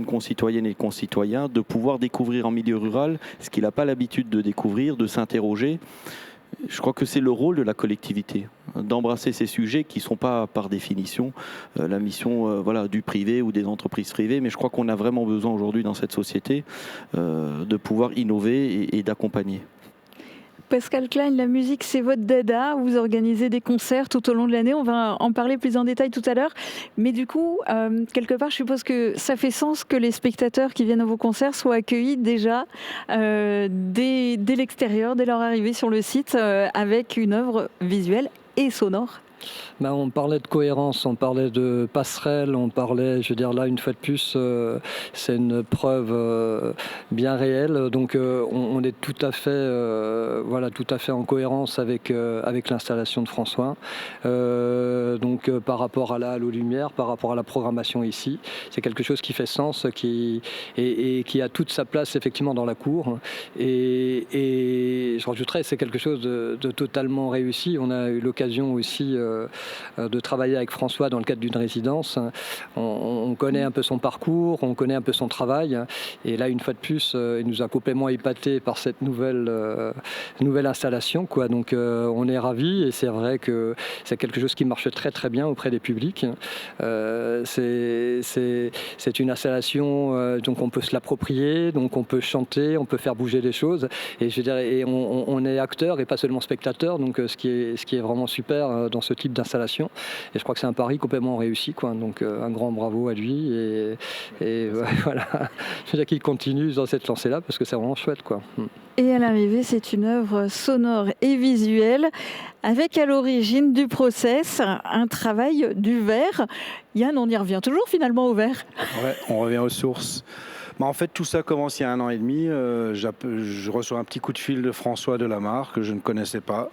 concitoyennes et concitoyens de pouvoir découvrir en milieu rural ce qu'il n'a pas l'habitude de découvrir, de s'interroger. Je crois que c'est le rôle de la collectivité, d'embrasser ces sujets qui ne sont pas par définition la mission du privé ou des entreprises privées, mais je crois qu'on a vraiment besoin aujourd'hui dans cette société de pouvoir innover et d'accompagner. Pascal Klein, la musique, c'est votre dada. Vous organisez des concerts tout au long de l'année. On va en parler plus en détail tout à l'heure. Mais du coup, quelque part, je suppose que ça fait sens que les spectateurs qui viennent à vos concerts soient accueillis déjà dès l'extérieur, dès leur arrivée sur le site, avec une œuvre visuelle et sonore. On parlait de cohérence, on parlait de passerelle, on parlait, je veux dire là une fois de plus, c'est une preuve bien réelle. Donc on est tout à fait en cohérence avec l'installation de François. Donc par rapport à la Halle aux Lumières, par rapport à la programmation ici, c'est quelque chose qui fait sens, qui a toute sa place effectivement dans la cour. Et je rajouterais, c'est quelque chose de totalement réussi. On a eu l'occasion aussi de travailler avec François dans le cadre d'une résidence. On connaît un peu son parcours, on connaît un peu son travail. Et là, une fois de plus, il nous a complètement épaté par cette nouvelle installation, quoi. Donc, on est ravis et c'est vrai que c'est quelque chose qui marche très très bien auprès des publics. C'est une installation, donc on peut se l'approprier, donc on peut chanter, on peut faire bouger les choses. Et je dirais, on est acteur et pas seulement spectateur. Donc, ce qui est vraiment super dans ce type d'installation. Et je crois que c'est un pari complètement réussi, quoi. Donc un grand bravo à lui et voilà. Je veux dire qu'il continue dans cette lancée-là parce que c'est vraiment chouette, quoi. Et à l'arrivée, c'est une œuvre sonore et visuelle avec à l'origine du process un travail du verre. Yann, on y revient toujours finalement au verre. Ouais, on revient aux sources. En fait, tout ça commence il y a 1 an et demi. Je reçois un petit coup de fil de François Delamarre que je ne connaissais pas.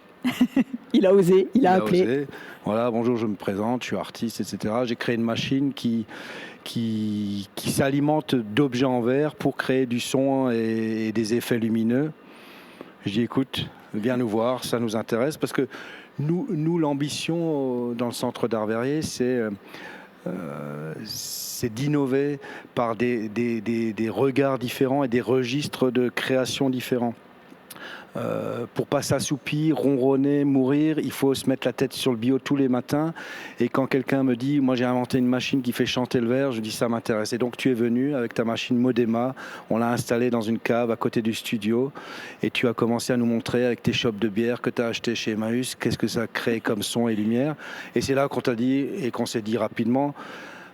Il a osé, il a appelé. Osé. Voilà, bonjour, je me présente, je suis artiste, etc. J'ai créé une machine qui s'alimente d'objets en verre pour créer du son et des effets lumineux. Je dis, écoute, viens nous voir, ça nous intéresse, parce que nous l'ambition dans le Centre d'Art Verrier, c'est d'innover par des regards différents et des registres de création différents. Pour pas s'assoupir, ronronner, mourir, il faut se mettre la tête sur le bio tous les matins. Et quand quelqu'un me dit, moi j'ai inventé une machine qui fait chanter le verre, je dis ça m'intéresse. Et donc tu es venu avec ta machine Modema, on l'a installée dans une cave à côté du studio, et tu as commencé à nous montrer avec tes chopes de bière que tu as acheté chez Emmaüs, qu'est-ce que ça crée comme son et lumière. Et c'est là qu'on t'a dit, et qu'on s'est dit rapidement,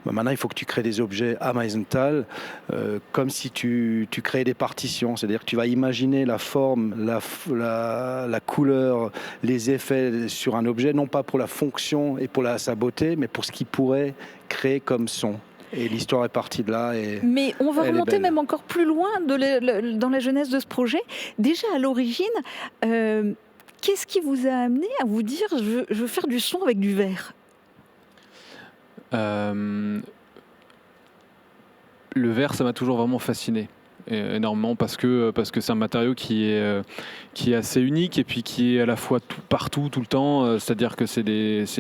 maintenant, il faut que tu crées des objets à Meisenthal comme si tu créais des partitions. C'est-à-dire que tu vas imaginer la forme, la couleur, les effets sur un objet, non pas pour la fonction et pour sa beauté, mais pour ce qu'il pourrait créer comme son. Et l'histoire est partie de là. Mais on va remonter même encore plus loin dans la jeunesse de ce projet. Déjà à l'origine, qu'est-ce qui vous a amené à vous dire je veux faire du son avec du verre ? Le verre, ça m'a toujours vraiment fasciné. énormément parce que c'est un matériau qui est assez unique et puis qui est à la fois partout, tout le temps. C'est-à-dire que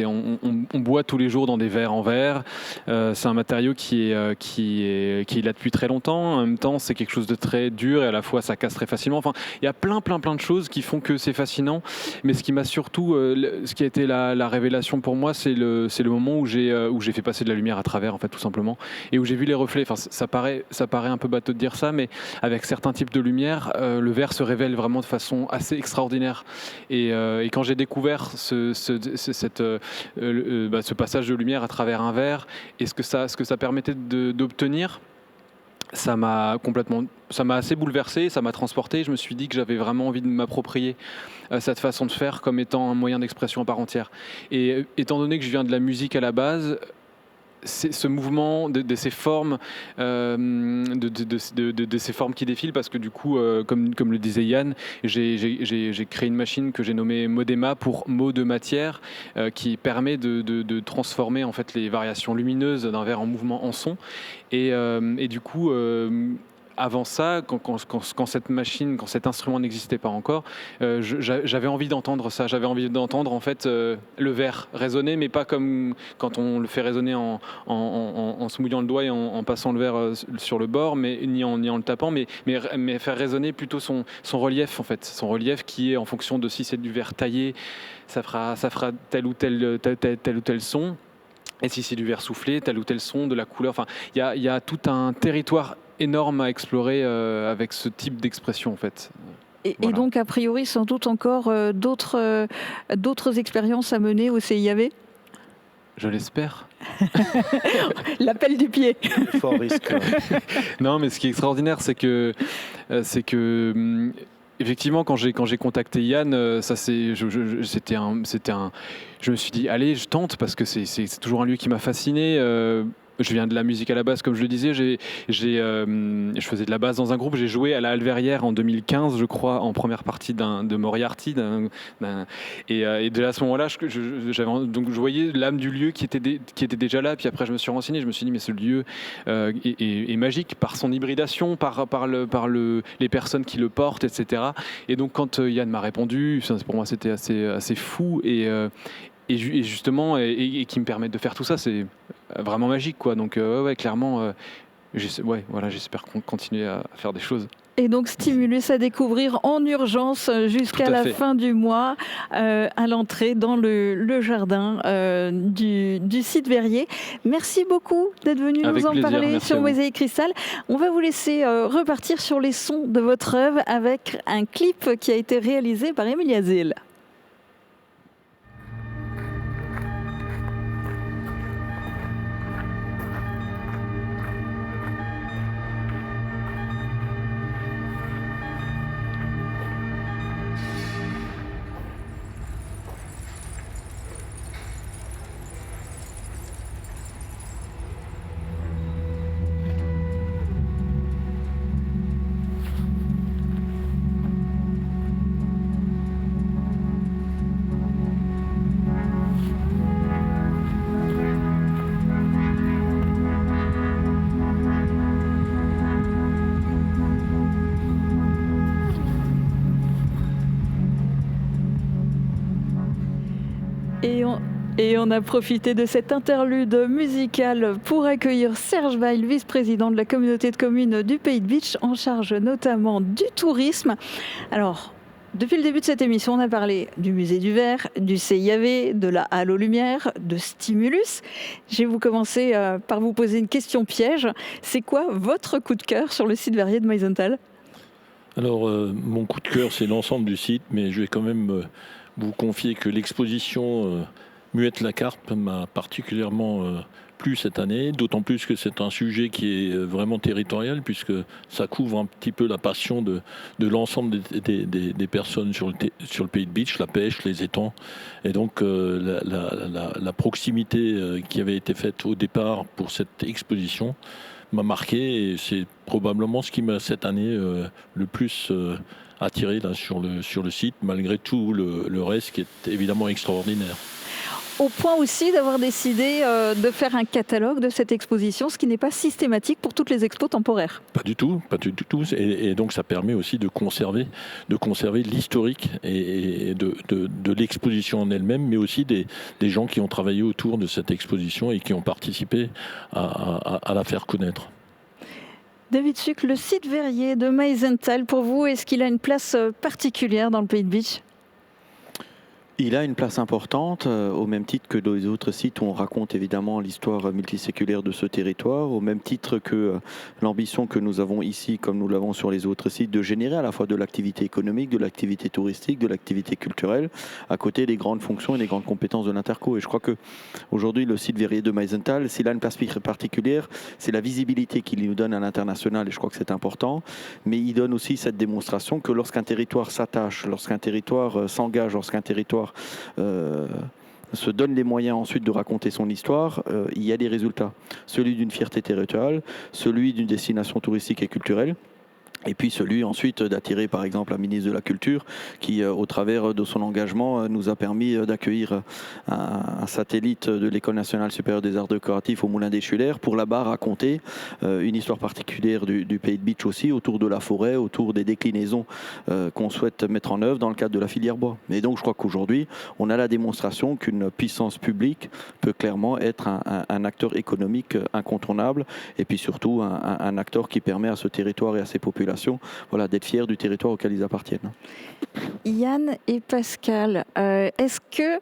on boit tous les jours dans des verres en verre. C'est un matériau qui est là depuis très longtemps. En même temps, c'est quelque chose de très dur et à la fois ça casse très facilement. Enfin, il y a plein de choses qui font que c'est fascinant. Mais ce qui m'a surtout, ce qui a été la révélation pour moi, c'est le moment où j'ai fait passer de la lumière à travers, en fait, tout simplement, et où j'ai vu les reflets. Enfin, ça paraît un peu bateau de dire ça, mais avec certains types de lumière, le verre se révèle vraiment de façon assez extraordinaire. Et quand j'ai découvert ce passage de lumière à travers un verre et ce que ça permettait d'obtenir, ça m'a assez bouleversé, ça m'a transporté. Je me suis dit que j'avais vraiment envie de m'approprier cette façon de faire comme étant un moyen d'expression à part entière. Et étant donné que je viens de la musique à la base, c'est ce mouvement de ces formes, de ces formes qui défilent, parce que du coup, comme le disait Yann, j'ai créé une machine que j'ai nommée Modema pour mots de matière, qui permet de transformer en fait les variations lumineuses d'un verre en mouvement en son. Et du coup, avant ça, quand cette machine, quand cet instrument n'existait pas encore, j'avais envie d'entendre ça. J'avais envie d'entendre en fait le verre résonner, mais pas comme quand on le fait résonner en se mouillant le doigt et en passant le verre sur le bord, ni en le tapant, mais faire résonner plutôt son relief en fait, son relief qui est en fonction de si c'est du verre taillé, ça fera tel ou tel son. Et si c'est du verre soufflé, tel ou tel son, de la couleur. Enfin, il y a tout un territoire énorme à explorer avec ce type d'expression en fait. Et donc a priori sans doute encore d'autres expériences à mener au CIAV. Je l'espère. L'appel du pied. Fort risque. Non, mais ce qui est extraordinaire, c'est que effectivement, quand j'ai contacté Yann, je me suis dit allez, je tente parce que c'est toujours un lieu qui m'a fasciné. Je viens de la musique à la base, comme je le disais. Je faisais de la basse dans un groupe. J'ai joué à la Halverrière en 2015, je crois, en première partie de Moriarty. Et de à ce moment-là, je voyais l'âme du lieu qui était déjà là. Puis après, je me suis renseigné. Je me suis dit, mais ce lieu est magique par son hybridation, par les personnes qui le portent, etc. Et donc, quand Yann m'a répondu, pour moi, c'était assez fou. Et justement, et qui me permettent de faire tout ça, c'est vraiment magique, quoi. Donc, clairement, j'espère continuer à faire des choses. Et donc Stimulus à découvrir en urgence jusqu'à la fin du mois à l'entrée dans le jardin du site Verrier. Merci beaucoup d'être venu nous en parler sur Mosaïque Cristal. On va vous laisser repartir sur les sons de votre œuvre avec un clip qui a été réalisé par Emilia Zil. Et on a profité de cette interlude musicale pour accueillir Serge Weil, vice-président de la communauté de communes du Pays de Bitche, en charge notamment du tourisme. Alors, depuis le début de cette émission, on a parlé du musée du verre, du CIAV, de la Halle aux Lumières, de Stimulus. Je vais vous commencer par vous poser une question piège. C'est quoi votre coup de cœur sur le site Verrier de Meisenthal ? Alors, mon coup de cœur, c'est l'ensemble du site, mais je vais quand même vous confier que l'exposition Muette la Carpe m'a particulièrement plu cette année, d'autant plus que c'est un sujet qui est vraiment territorial, puisque ça couvre un petit peu la passion de l'ensemble des personnes sur le Pays de Bitche, la pêche, les étangs. Et donc la proximité qui avait été faite au départ pour cette exposition m'a marqué, et c'est probablement ce qui m'a cette année le plus attiré là, sur le site, malgré tout le reste qui est évidemment extraordinaire. au point aussi d'avoir décidé de faire un catalogue de cette exposition, ce qui n'est pas systématique pour toutes les expos temporaires. Pas du tout. Et donc ça permet aussi de conserver l'historique et de l'exposition en elle-même, mais aussi des gens qui ont travaillé autour de cette exposition et qui ont participé à la faire connaître. David Suc, le site verrier de Meisenthal, pour vous, est-ce qu'il a une place particulière dans le Pays de Bitche ? Il a une place importante, au même titre que dans les autres sites où on raconte évidemment l'histoire multiséculaire de ce territoire, au même titre que l'ambition que nous avons ici, comme nous l'avons sur les autres sites, de générer à la fois de l'activité économique, de l'activité touristique, de l'activité culturelle, à côté des grandes fonctions et des grandes compétences de l'Interco. Et je crois qu'aujourd'hui, le site verrier de Meisenthal, s'il a une place particulière, c'est la visibilité qu'il nous donne à l'international, et je crois que c'est important, mais il donne aussi cette démonstration que lorsqu'un territoire s'attache, lorsqu'un territoire s'engage, lorsqu'un territoire se donne les moyens ensuite de raconter son histoire, il y a des résultats. Celui d'une fierté territoriale, celui d'une destination touristique et culturelle, et puis celui ensuite d'attirer par exemple la ministre de la Culture qui, au travers de son engagement, nous a permis d'accueillir un satellite de l'École nationale supérieure des arts décoratifs au Moulin des Schullers pour là-bas raconter une histoire particulière du Pays de Bitche aussi, autour de la forêt, autour des déclinaisons qu'on souhaite mettre en œuvre dans le cadre de la filière bois. Et donc je crois qu'aujourd'hui, on a la démonstration qu'une puissance publique peut clairement être un acteur économique incontournable et puis surtout un acteur qui permet à ce territoire et à ses populations d'être fiers du territoire auquel ils appartiennent. Yann et Pascal, est-ce que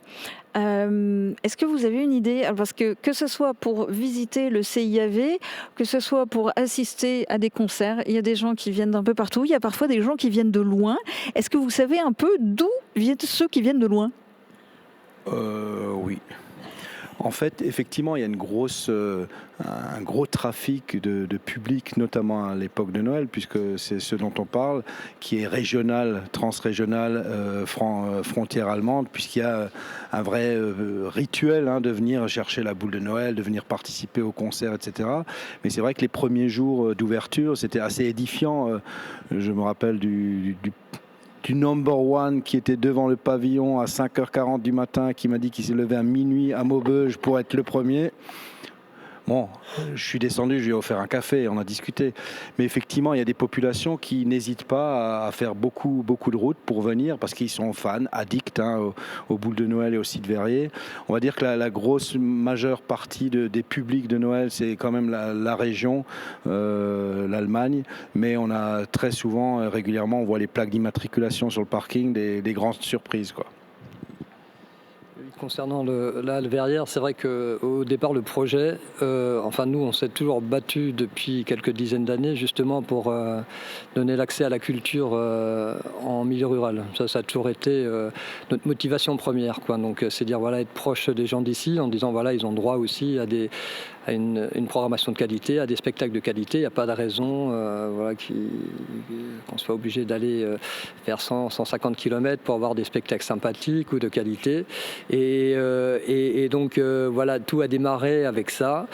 vous avez une idée, parce que ce soit pour visiter le CIAV, que ce soit pour assister à des concerts, il y a des gens qui viennent d'un peu partout, il y a parfois des gens qui viennent de loin. Est-ce que vous savez un peu d'où viennent ceux qui viennent de loin ? Oui. En fait, effectivement, il y a un gros trafic de public, notamment à l'époque de Noël, puisque c'est ce dont on parle, qui est régional, transrégional, frontière allemande, puisqu'il y a un vrai rituel de venir chercher la boule de Noël, de venir participer au concert, etc. Mais c'est vrai que les premiers jours d'ouverture, c'était assez édifiant. Je me rappelle du number one qui était devant le pavillon à 5h40 du matin, qui m'a dit qu'il s'est levé à minuit à Maubeuge pour être le premier. Bon, je suis descendu, je lui ai offert un café, on a discuté. Mais effectivement, il y a des populations qui n'hésitent pas à faire beaucoup de routes pour venir parce qu'ils sont fans, addicts aux boules de Noël et au site verrier. On va dire que la grosse majeure partie des publics de Noël, c'est quand même la région, l'Allemagne. Mais on a très souvent, régulièrement, on voit les plaques d'immatriculation sur le parking, des grandes surprises, quoi. Concernant le verrière, c'est vrai qu'au départ, le projet, nous, on s'est toujours battu depuis quelques dizaines d'années, justement pour donner l'accès à la culture en milieu rural. Ça a toujours été notre motivation première, quoi. Donc, c'est dire, être proche des gens d'ici, en disant, ils ont droit aussi à une programmation de qualité, à des spectacles de qualité. Il n'y a pas de raison qu'on soit obligé d'aller faire 150 km pour avoir des spectacles sympathiques ou de qualité. Et donc, tout a démarré avec ça.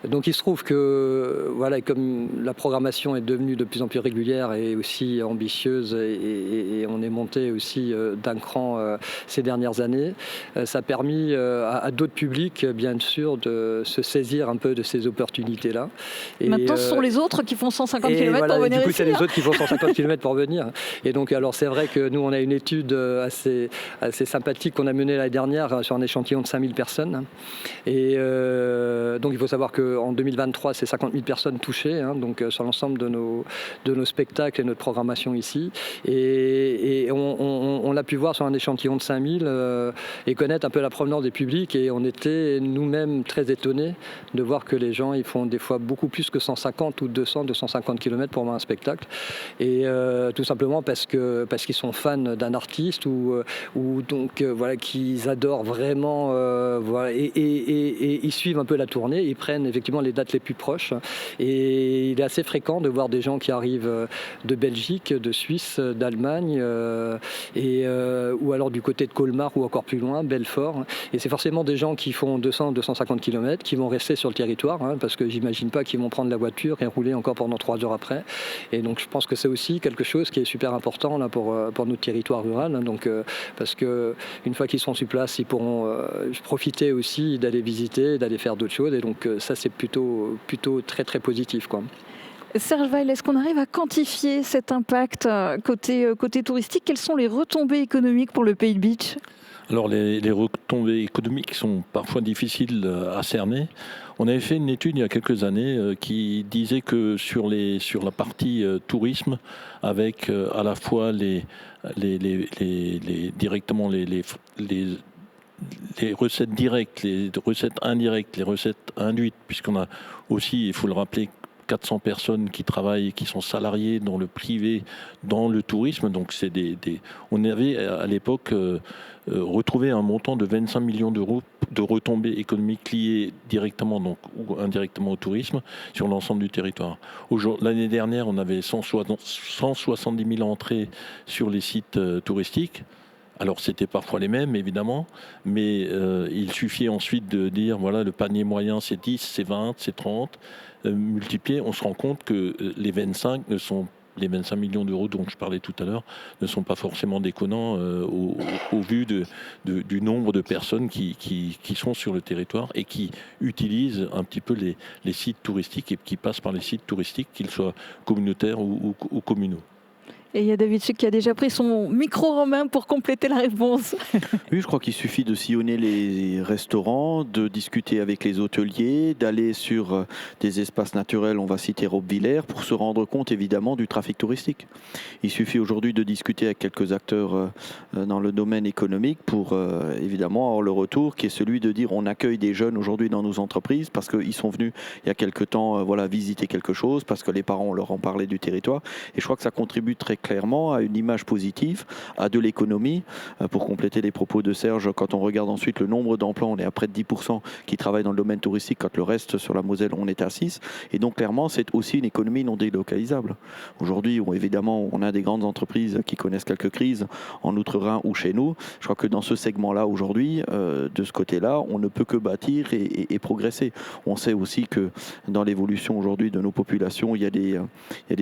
Donc, il se trouve que, comme la programmation est devenue de plus en plus régulière et aussi ambitieuse, et on est monté aussi d'un cran ces dernières années, ça a permis à d'autres publics, bien sûr, de se saisir un peu de ces opportunités-là. Et maintenant, ce sont les autres qui font 150 km pour venir ici. Du coup, c'est les autres qui font 150 km pour venir. Et donc, alors, c'est vrai que nous, on a une étude assez sympathique qu'on a menée l'année dernière sur un échantillon de 5000 personnes. Et donc, il faut savoir qu'en 2023, c'est 50 000 personnes touchées, donc sur l'ensemble de nos spectacles et notre programmation ici. Et on l'a pu voir sur un échantillon de 5000 et connaître un peu la provenance des publics. Et on était nous-mêmes très étonnés de voir que les gens, ils font des fois beaucoup plus que 150 ou 250 km pour voir un spectacle. Et tout simplement parce qu'ils sont fans d'un artiste ou donc qu'ils adorent vraiment et ils suivent un peu la tournée, ils prennent effectivement les dates les plus proches. Et il est assez fréquent de voir des gens qui arrivent de Belgique, de Suisse, d'Allemagne ou alors du côté de Colmar ou encore plus loin, Belfort. Et c'est forcément des gens qui font 200-250 km, qui vont rester sur le territoire, hein, parce que j'imagine pas qu'ils vont prendre la voiture et rouler encore pendant 3 heures après. Et donc je pense que c'est aussi quelque chose qui est super important là, pour notre territoire rural, hein, donc, parce qu'une fois qu'ils seront sur place, ils pourront profiter aussi d'aller visiter, d'aller faire d'autres choses. Et donc ça, c'est plutôt très très positif, quoi. Serge Weil, est-ce qu'on arrive à quantifier cet impact côté touristique? Quelles sont les retombées économiques pour le Pays de Beach? Alors les retombées économiques sont parfois difficiles à cerner. On avait fait une étude il y a quelques années qui disait que sur la partie tourisme, avec à la fois directement les recettes directes, les recettes indirectes, les recettes induites, puisqu'on a aussi, il faut le rappeler, 400 personnes qui travaillent, qui sont salariées dans le privé, dans le tourisme. Donc on avait à l'époque retrouvé un montant de 25 millions d'euros de retombées économiques liées directement ou indirectement au tourisme sur l'ensemble du territoire. L'année dernière, on avait 170 000 entrées sur les sites touristiques. Alors c'était parfois les mêmes évidemment, mais il suffit ensuite de dire voilà, le panier moyen c'est 10, c'est 20, c'est 30, multiplié, on se rend compte que les 25 millions d'euros dont je parlais tout à l'heure ne sont pas forcément déconnants au vu du nombre de personnes qui sont sur le territoire et qui utilisent un petit peu les sites touristiques et qui passent par les sites touristiques, qu'ils soient communautaires ou communaux. Et il y a David Suc qui a déjà pris son micro romain pour compléter la réponse. Oui, je crois qu'il suffit de sillonner les restaurants, de discuter avec les hôteliers, d'aller sur des espaces naturels, on va citer Robbe-Villers, pour se rendre compte évidemment du trafic touristique. Il suffit aujourd'hui de discuter avec quelques acteurs dans le domaine économique pour évidemment avoir le retour qui est celui de dire on accueille des jeunes aujourd'hui dans nos entreprises parce qu'ils sont venus il y a quelque temps visiter quelque chose, parce que les parents leur ont parlé du territoire. Et je crois que ça contribue très clairement à une image positive, à de l'économie. Pour compléter les propos de Serge, quand on regarde ensuite le nombre d'emplois, on est à près de 10% qui travaillent dans le domaine touristique, quand le reste sur la Moselle, on est à 6%. Et donc clairement, c'est aussi une économie non délocalisable. Aujourd'hui, évidemment, on a des grandes entreprises qui connaissent quelques crises en Outre-Rhin ou chez nous. Je crois que dans ce segment-là, aujourd'hui, de ce côté-là, on ne peut que bâtir et progresser. On sait aussi que dans l'évolution aujourd'hui de nos populations, il y a des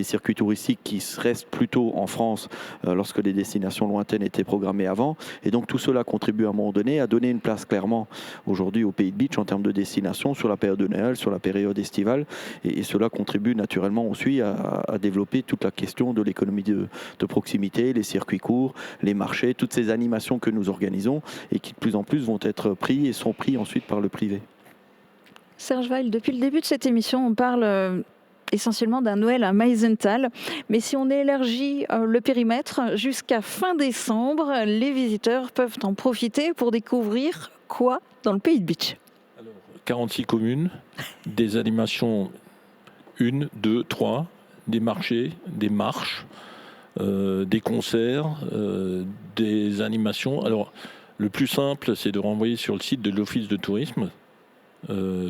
circuits touristiques qui restent plutôt en France lorsque les destinations lointaines étaient programmées avant. Et donc tout cela contribue à un moment donné à donner une place clairement aujourd'hui au Pays de Beach en termes de destination sur la période de Noël, sur la période estivale. Et cela contribue naturellement aussi à développer toute la question de l'économie de proximité, les circuits courts, les marchés, toutes ces animations que nous organisons et qui de plus en plus vont être pris et sont pris ensuite par le privé. Serge Weil, depuis le début de cette émission, on parle essentiellement d'un Noël à Meisenthal. Mais si on élargit le périmètre jusqu'à fin décembre, les visiteurs peuvent en profiter pour découvrir quoi dans le Pays de Beach? Alors, 46 communes, des animations 1, 2, 3, des marchés, des marches, des concerts, des animations. Alors, le plus simple, c'est de renvoyer sur le site de l'Office de tourisme,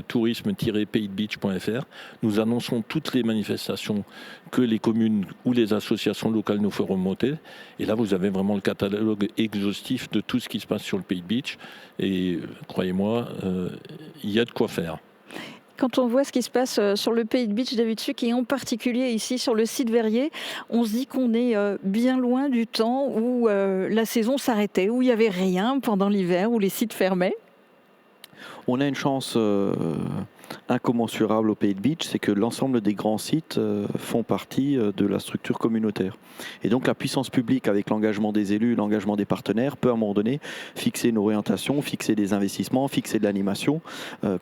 tourisme-paysdebeach.fr. Nous annonçons toutes les manifestations que les communes ou les associations locales nous feront monter. Et là, vous avez vraiment le catalogue exhaustif de tout ce qui se passe sur le Pays de Beach. Et croyez-moi, il y a de quoi faire. Quand on voit ce qui se passe sur le Pays de Beach, David Suc, et en particulier ici sur le site Verrier, on se dit qu'on est bien loin du temps où la saison s'arrêtait, où il n'y avait rien pendant l'hiver, où les sites fermaient. On a une chance incommensurable au Pays de Beach, c'est que l'ensemble des grands sites font partie de la structure communautaire. Et donc la puissance publique, avec l'engagement des élus, l'engagement des partenaires, peut à un moment donné fixer une orientation, fixer des investissements, fixer de l'animation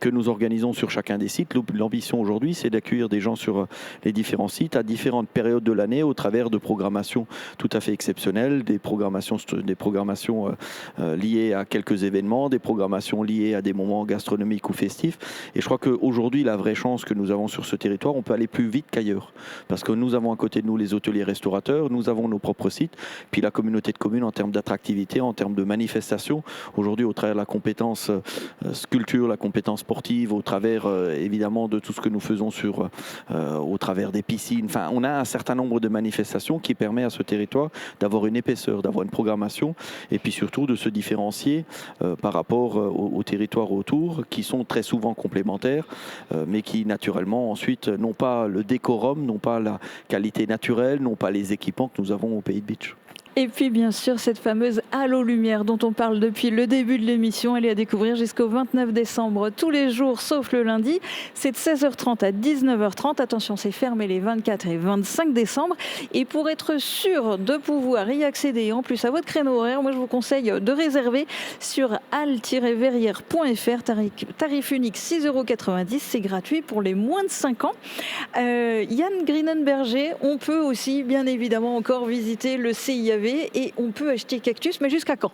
que nous organisons sur chacun des sites. L'ambition aujourd'hui, c'est d'accueillir des gens sur les différents sites à différentes périodes de l'année au travers de programmations tout à fait exceptionnelles, des programmations liées à quelques événements, des programmations liées à des moments gastronomiques ou festifs. Et je crois qu'aujourd'hui, la vraie chance que nous avons sur ce territoire, on peut aller plus vite qu'ailleurs. Parce que nous avons à côté de nous les hôteliers restaurateurs, nous avons nos propres sites, puis la communauté de communes en termes d'attractivité, en termes de manifestation. Aujourd'hui, au travers de la compétence sculpture, la compétence sportive, au travers évidemment de tout ce que nous faisons au travers des piscines. Enfin, on a un certain nombre de manifestations qui permet à ce territoire d'avoir une épaisseur, d'avoir une programmation, et puis surtout de se différencier par rapport aux territoires autour, qui sont très souvent complémentaires mais qui naturellement ensuite n'ont pas le décorum, n'ont pas la qualité naturelle, n'ont pas les équipements que nous avons au Pays de Beach. Et puis bien sûr cette fameuse Halo Lumière dont on parle depuis le début de l'émission, elle est à découvrir jusqu'au 29 décembre tous les jours sauf le lundi. C'est de 16h30 à 19h30. Attention, c'est fermé les 24 et 25 décembre. Et pour être sûr de pouvoir y accéder, en plus à votre créneau horaire, moi je vous conseille de réserver sur halle-verrières.fr, tarif unique 6,90 €. C'est gratuit pour les moins de 5 ans. Yann Greenenberger, on peut aussi bien évidemment encore visiter le CIAV et on peut acheter cactus, mais jusqu'à quand ?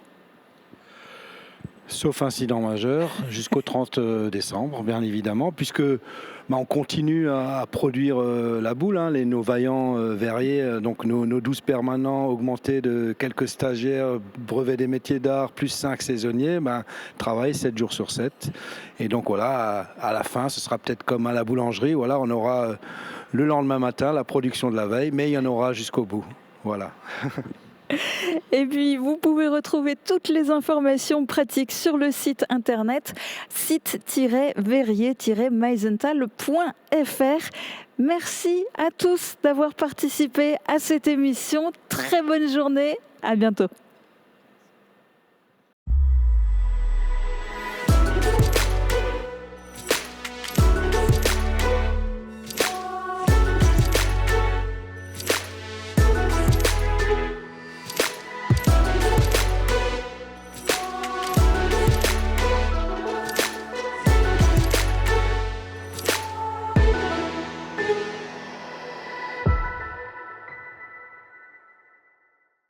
Sauf incident majeur, jusqu'au 30 décembre, bien évidemment, puisque on continue à produire la boule, nos vaillants verriers, donc nos 12 permanents augmentés de quelques stagiaires, brevets des métiers d'art, plus 5 saisonniers, travaillent 7 jours sur 7. Et donc voilà, à la fin, ce sera peut-être comme à la boulangerie, voilà, on aura le lendemain matin la production de la veille, mais il y en aura jusqu'au bout. Voilà. Et puis, vous pouvez retrouver toutes les informations pratiques sur le site internet site-verrier-meisenthal.fr. Merci à tous d'avoir participé à cette émission. Très bonne journée. À bientôt.